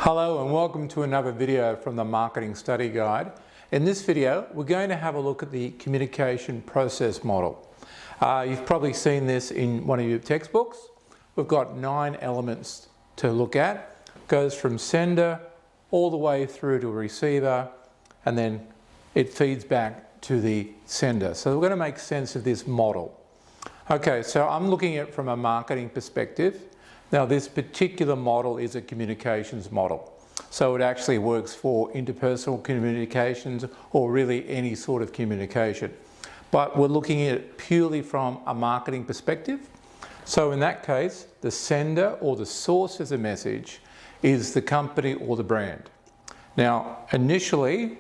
Hello and welcome to another video from the Marketing Study Guide. In this video, we're going to have a look at the communication process model. You've probably seen this in one of your textbooks. We've got 9 elements to look at. It goes from sender all the way through to a receiver, and then it feeds back to the sender. So we're going to make sense of this model. Okay, so I'm looking at it from a marketing perspective. Now this particular model is a communications model. So it actually works for interpersonal communications or really any sort of communication. But we're looking at it purely from a marketing perspective. So in that case, the sender or the source of the message is the company or the brand. Now initially,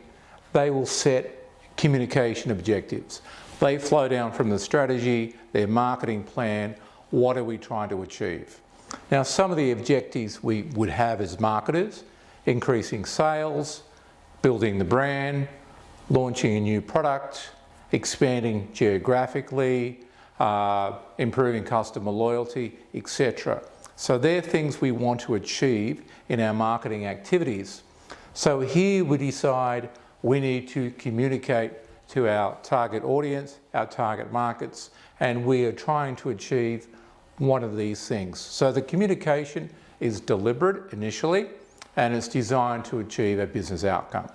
they will set communication objectives. They flow down from the strategy, their marketing plan, what are we trying to achieve? Now, some of the objectives we would have as marketers: increasing sales, building the brand, launching a new product, expanding geographically, improving customer loyalty, etc. So they're things we want to achieve in our marketing activities. So here we decide we need to communicate to our target audience, our target markets, and we are trying to achieve one of these things. So the communication is deliberate initially, and it's designed to achieve a business outcome.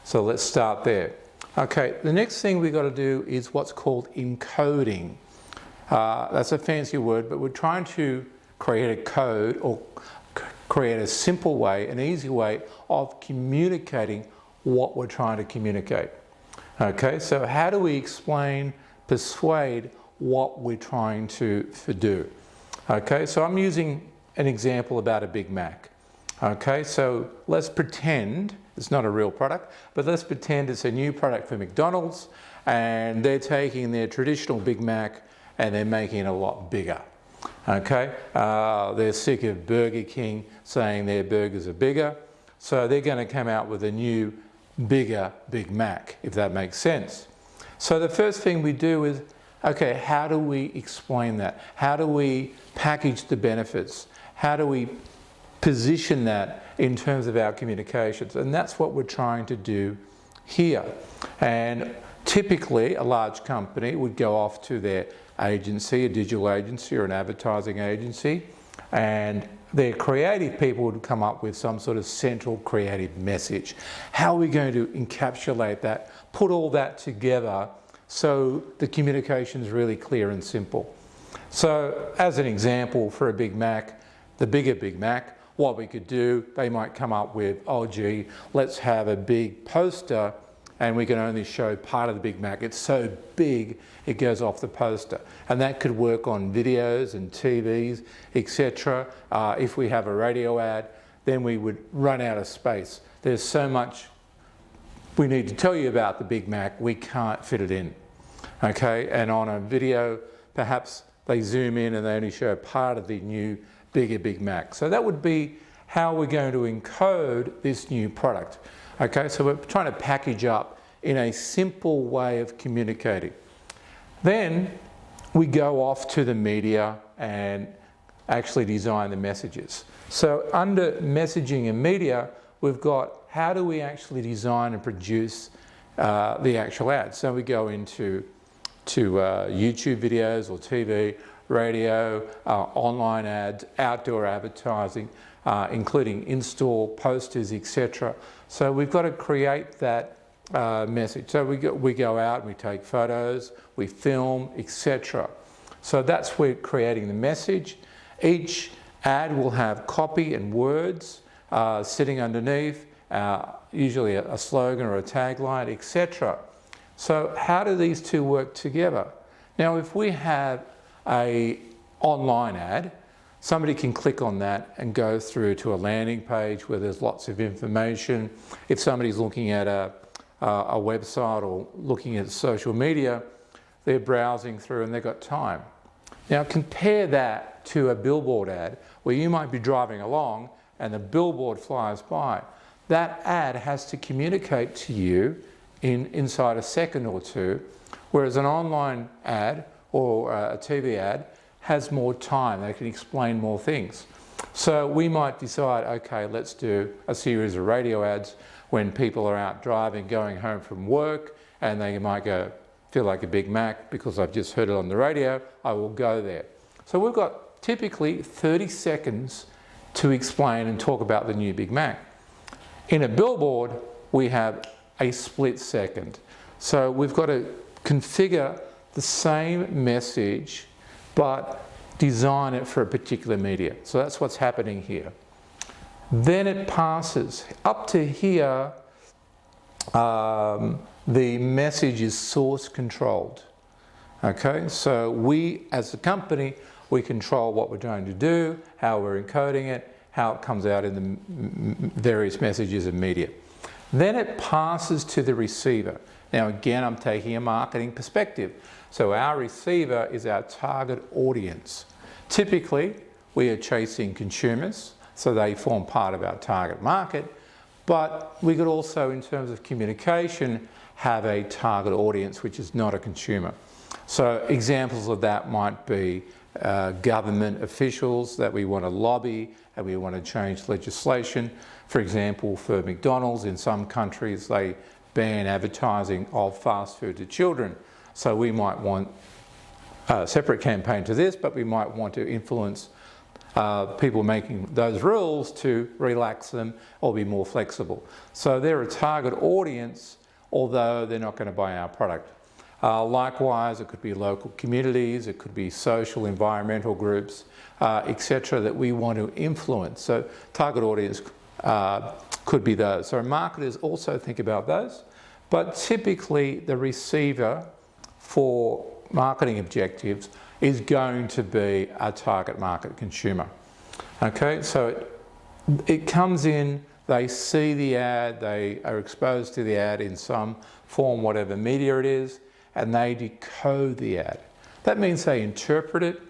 So let's start there. Okay, the next thing we've got to do is what's called encoding. That's a fancy word, but we're trying to create a code or create a simple way, an easy way of communicating what we're trying to communicate. Okay, so how do we explain, persuade what we're trying to do? Okay, so I'm using an example about a Big Mac. Okay, so let's pretend it's not a real product, but let's pretend it's a new product for McDonald's, and they're taking their traditional Big Mac and they're making it a lot bigger. Okay, they're sick of Burger King saying their burgers are bigger, so they're going to come out with a new, bigger Big Mac, if that makes sense. So the first thing we do is, okay, how do we explain that? How do we package the benefits? How do we position that in terms of our communications? And that's what we're trying to do here. And typically, a large company would go off to their agency, a digital agency or an advertising agency, and their creative people would come up with some sort of central creative message. How are we going to encapsulate that, put all that together so the communication is really clear and simple? So as an example, for a Big Mac, the bigger Big Mac, what we could do, they might come up with, oh gee, let's have a big poster and we can only show part of the Big Mac. It's so big, it goes off the poster. And that could work on videos and TVs, etc. If we have a radio ad, then we would run out of space. There's so much we need to tell you about the Big Mac, we can't fit it in. Okay, and on a video, perhaps they zoom in and they only show part of the new, bigger Big Mac. So that would be how we're going to encode this new product. Okay, so we're trying to package up in a simple way of communicating. Then we go off to the media and actually design the messages. So under messaging and media, we've got how do we actually design and produce the actual ads. So we go into YouTube videos or TV, radio, online ads, outdoor advertising, including in-store posters, etc. So we've got to create that message. So we go out and we take photos, we film, etc. So that's where creating the message. Each ad will have copy and words sitting underneath, usually a slogan or a tagline, etc. So how do these two work together? Now, if we have an online ad, somebody can click on that and go through to a landing page where there's lots of information. If somebody's looking at a website or looking at social media, they're browsing through and they've got time. Now compare that to a billboard ad where you might be driving along and the billboard flies by. That ad has to communicate to you inside a second or two, whereas an online ad or a TV ad has more time. They can explain more things. So we might decide, okay, let's do a series of radio ads when people are out driving, going home from work, and they might go, feel like a Big Mac because I've just heard it on the radio, I will go there. So we've got typically 30 seconds to explain and talk about the new Big Mac. In a billboard, we have a split second. So we've got to configure the same message, but design it for a particular media. So that's what's happening here. Then it passes. Up to here, the message is source controlled. Okay, so we as a company, we control what we're going to do, how we're encoding it, how it comes out in the various messages and media. Then it passes to the receiver. Now again, I'm taking a marketing perspective. So our receiver is our target audience. Typically, we are chasing consumers, so they form part of our target market, but we could also, in terms of communication, have a target audience which is not a consumer. So examples of that might be government officials that we want to lobby and we want to change legislation. For example, for McDonald's, in some countries they ban advertising of fast food to children. So we might want a separate campaign to this, but we might want to influence people making those rules to relax them or be more flexible. So they're a target audience, although they're not going to buy our product. Likewise, it could be local communities, it could be social, environmental groups, etc. that we want to influence. So target audience could be those. So marketers also think about those, but typically the receiver for marketing objectives is going to be a target market consumer. Okay, so it comes in, they see the ad, they are exposed to the ad in some form, whatever media it is, and they decode the ad. That means they interpret it,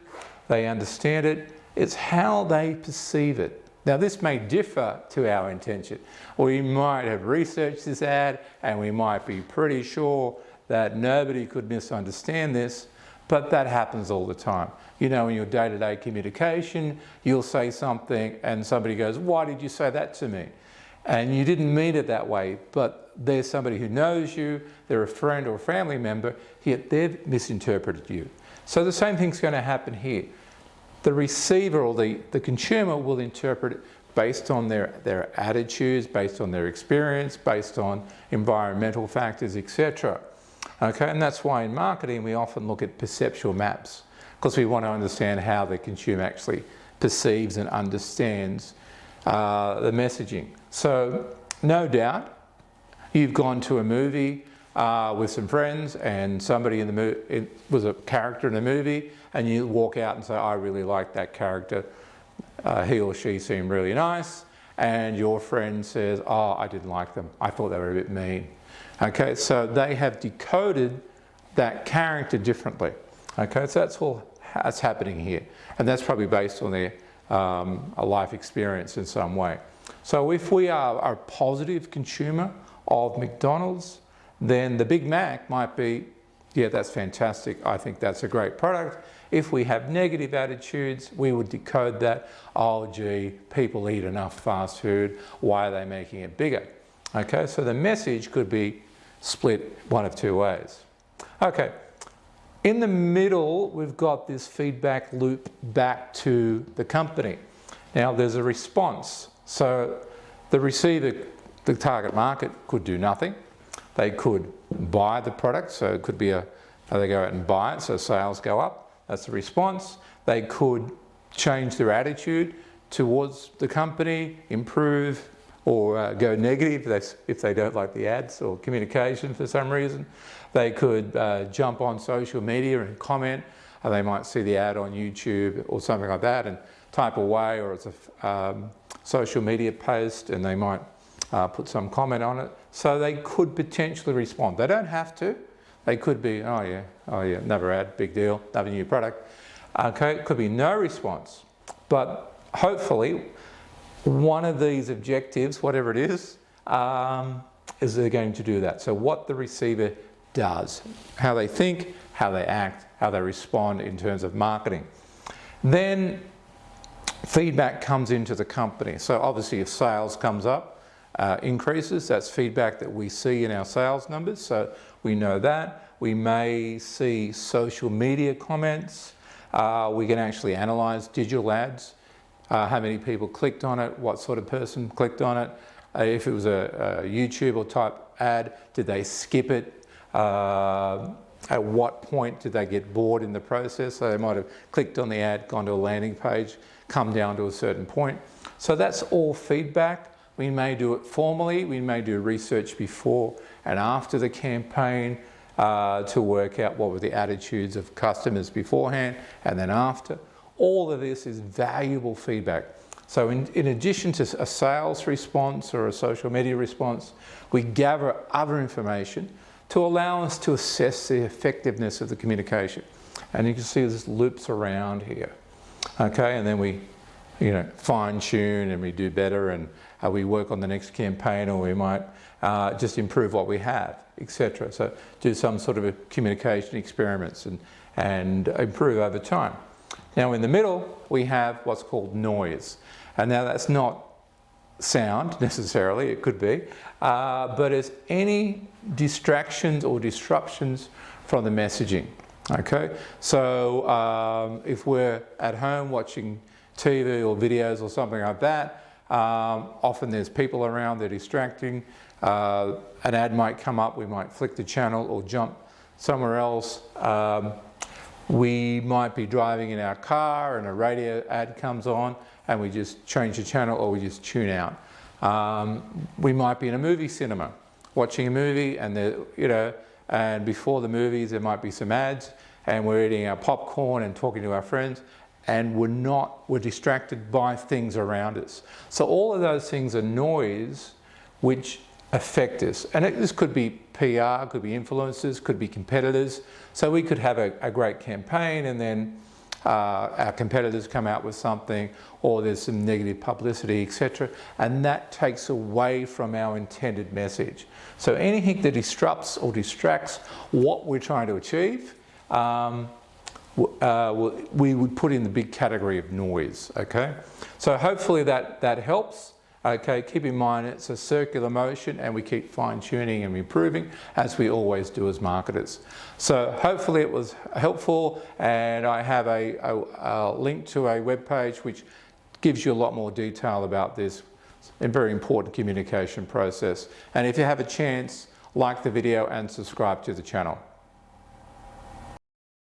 they understand it, it's how they perceive it. Now this may differ to our intention. We might have researched this ad and we might be pretty sure that nobody could misunderstand this, but that happens all the time. You know, in your day-to-day communication, you'll say something and somebody goes, "Why did you say that to me?" And you didn't mean it that way, but there's somebody who knows you, they're a friend or a family member, yet they've misinterpreted you. So the same thing's going to happen here. The receiver or the consumer will interpret it based on their attitudes, based on their experience, based on environmental factors, etc. Okay, and that's why in marketing we often look at perceptual maps, because we want to understand how the consumer actually perceives and understands the messaging. So no doubt you've gone to a movie with some friends and somebody in the movie was a character in the movie, and you walk out and say, "I really like that character, he or she seemed really nice," and your friend says, "Oh, I didn't like them, I thought they were a bit mean." Okay, so they have decoded that character differently. Okay, so that's all that's happening here, and that's probably based on their a life experience in some way. So if we are a positive consumer of McDonald's, then the Big Mac might be, yeah, that's fantastic, I think that's a great product. If we have negative attitudes, we would decode that, oh gee, people eat enough fast food, why are they making it bigger? Okay, so the message could be split one of two ways. Okay, in the middle, we've got this feedback loop back to the company. Now there's a response. So the receiver, the target market, could do nothing. They could buy the product, so it could be they go out and buy it, so sales go up. That's the response. They could change their attitude towards the company, improve, or go negative if they don't like the ads or communication for some reason. They could jump on social media and comment. They might see the ad on YouTube or something like that and type away, or it's a social media post and they might put some comment on it. So they could potentially respond. They don't have to. They could be, oh yeah, another ad, big deal, another new product. Okay, it could be no response. But hopefully one of these objectives, whatever it is they're going to do that. So what the receiver does, how they think, how they act, how they respond in terms of marketing. Then feedback comes into the company. So obviously if sales comes up, increases, that's feedback that we see in our sales numbers, so we know that. We may see social media comments. We can actually analyze digital ads, how many people clicked on it, what sort of person clicked on it. If it was a YouTube or type ad, did they skip it? At what point did they get bored in the process? So they might have clicked on the ad, gone to a landing page, come down to a certain point. So that's all feedback. We may do it formally, we may do research before and after the campaign to work out what were the attitudes of customers beforehand and then after. All of this is valuable feedback. So in addition to a sales response or a social media response, we gather other information to allow us to assess the effectiveness of the communication. And you can see this loops around here. Okay, and then we fine tune and we do better, and we work on the next campaign, or we might just improve what we have, etc. So do some sort of a communication experiments and improve over time. Now in the middle we have what's called noise, and now that's not sound necessarily, it could be, but it's any distractions or disruptions from the messaging. Okay, so if we're at home watching TV or videos or something like that, often there's people around, they're distracting. An ad might come up, we might flick the channel or jump somewhere else. We might be driving in our car and a radio ad comes on and we just change the channel or we just tune out. We might be in a movie cinema watching a movie, and and before the movies there might be some ads, and we're eating our popcorn and talking to our friends, and we're distracted by things around us. So all of those things are noise which affect us. And this could be PR, could be influencers, could be competitors. So we could have a great campaign and then our competitors come out with something, or there's some negative publicity, etc. And that takes away from our intended message. So anything that disrupts or distracts what we're trying to achieve, we would put in the big category of noise. Okay, so hopefully that helps. Okay, keep in mind it's a circular motion, and we keep fine-tuning and improving as we always do as marketers. So hopefully it was helpful, and I have a link to a web page which gives you a lot more detail about this very important communication process. And if you have a chance, like the video and subscribe to the channel.